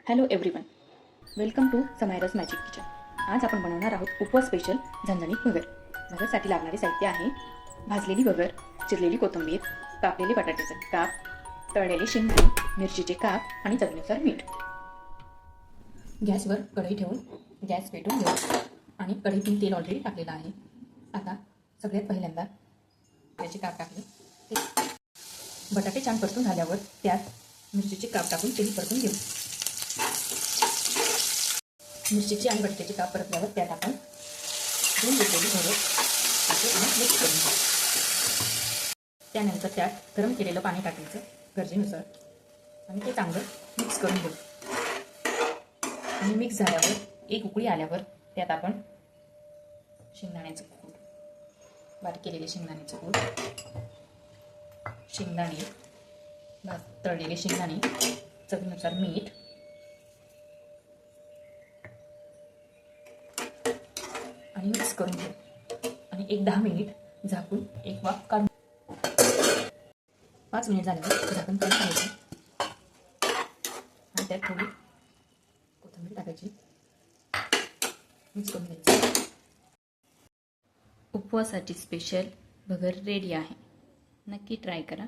Hello everyone, welcome to Samaira's magic kitchen. आज आपण बनवणार आहोत उपवास स्पेशल झणझणीत भगर. भगरसाठी लागणारे साहित्य आहे भाजलेली भगर, चिरलेली कोथिंबीर, कापलेले बटाट्याचे काप, तळलेले शेंगदाणे, मिरचीचे काप आणि चवीनुसार मीठ. गॅसवर कढई ठेवून गॅस पेटवून घेऊ आणि कढईतून तेल ऑलरेडी टाकलेलं आहे. आता सगळ्यात पहिल्यांदा त्याचे काप टाकले. बटाटे छान परतून झाल्यावर त्यात मिरचीचे काप टाकून तेल परतून घेऊ. मिरचीचे आणि बटाट्याचे काप परतल्यावर त्यात आपण धुवून घेतलेली भगर मिक्स करून घेऊ. त्यानंतर त्यात गरम केलेलं पाणी टाकायचं गरजेनुसार आणि ते चांगलं मिक्स करून घेऊ. आणि मिक्स झाल्यावर एक उकळी आल्यावर त्यात आपण शेंगदाण्याचं कूट, बारीक केलेले शेंगदाण्याचं कूट, शेंगदाणे, तळलेले शेंगदाणे, चवीनुसार मीठ आणि मिक्स करून घेऊ. आणि एक 10 मिनिट झाकून एक वाफ काढून 5 मिनिट झाल्यावर झाकण काढून घ्यायचं आणि त्यात थोडी कोथिंबीर टाकायची, मिक्स करून घ्यायचं. उपवासाची स्पेशल भगर रेडी आहे. नक्की ट्राय करा.